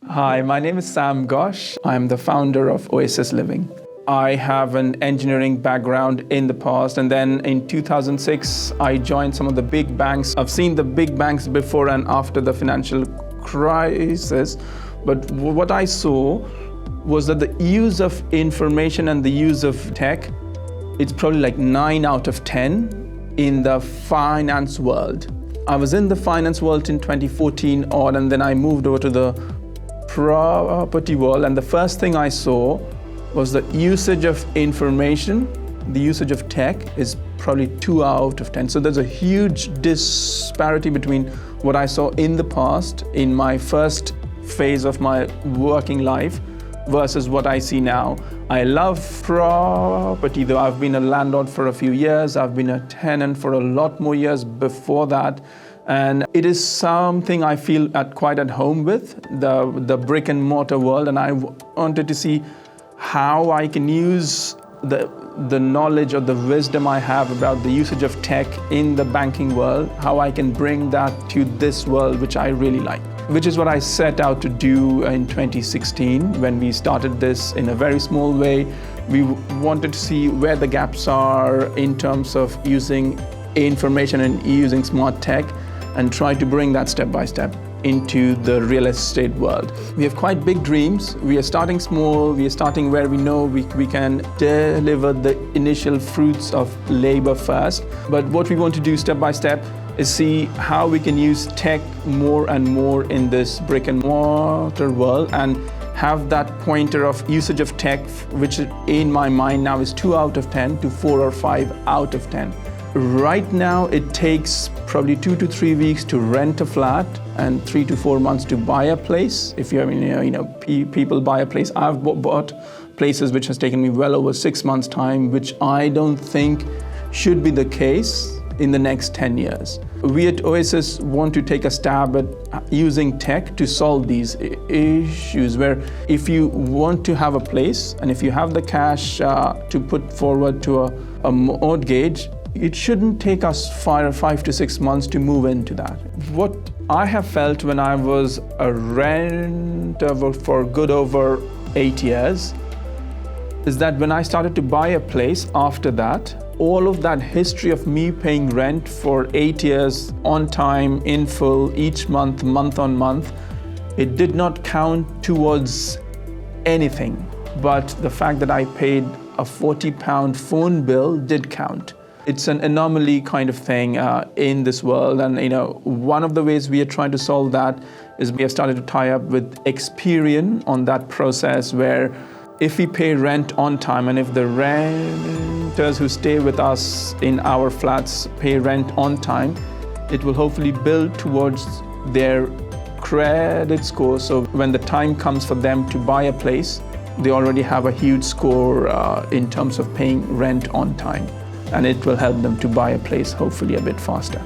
Hi, my name is Sam Ghosh. I'm the founder of Oasis Living. I have an engineering background in the past, and then in 2006, I joined some of the big banks. I've seen the big banks before and after the financial crisis, but what I saw was that the use of information and the use of tech, it's probably like 9 out of 10 in the finance world. I was in the finance world in 2014 odd, and then I moved over to the property world, and the first thing I saw was the usage of information, the usage of tech is probably 2 out of 10. So there's a huge disparity between what I saw in the past, in my first phase of my working life, versus what I see now. I love property, though I've been a landlord for a few years. I've been a tenant for a lot more years before that. And it is something I feel quite at home with, the brick and mortar world. And I wanted to see how I can use the knowledge or the wisdom I have about the usage of tech in the banking world, how I can bring that to this world, which I really like. Which is what I set out to do in 2016 when we started this in a very small way. We wanted to see where the gaps are in terms of using information and using smart tech, and try to bring that step by step into the real estate world. We have quite big dreams. We are starting small. We are starting where we know we can deliver the initial fruits of labor first. But what we want to do step by step is see how we can use tech more and more in this brick and mortar world, and have that pointer of usage of tech, which in my mind now is 2 out of 10 to 4 or 5 out of 10. Right now, it takes probably 2 to 3 weeks to rent a flat and 3 to 4 months to buy a place. If you people buy a place. I've bought places which has taken me well over 6 months' time, which I don't think should be the case in the next 10 years. We at Oasis want to take a stab at using tech to solve these issues, where if you want to have a place and if you have the cash to put forward to a mortgage, it shouldn't take us 5 to 6 months to move into that. What I have felt when I was a renter for good over 8 years is that when I started to buy a place after that, all of that history of me paying rent for 8 years on time, in full, each month, month on month, it did not count towards anything. But the fact that I paid a £40 phone bill did count. It's an anomaly kind of thing in this world, and one of the ways we are trying to solve that is we have started to tie up with Experian on that process, where if we pay rent on time and if the renters who stay with us in our flats pay rent on time, it will hopefully build towards their credit score. So when the time comes for them to buy a place, they already have a huge score in terms of paying rent on time. And it will help them to buy a place hopefully a bit faster.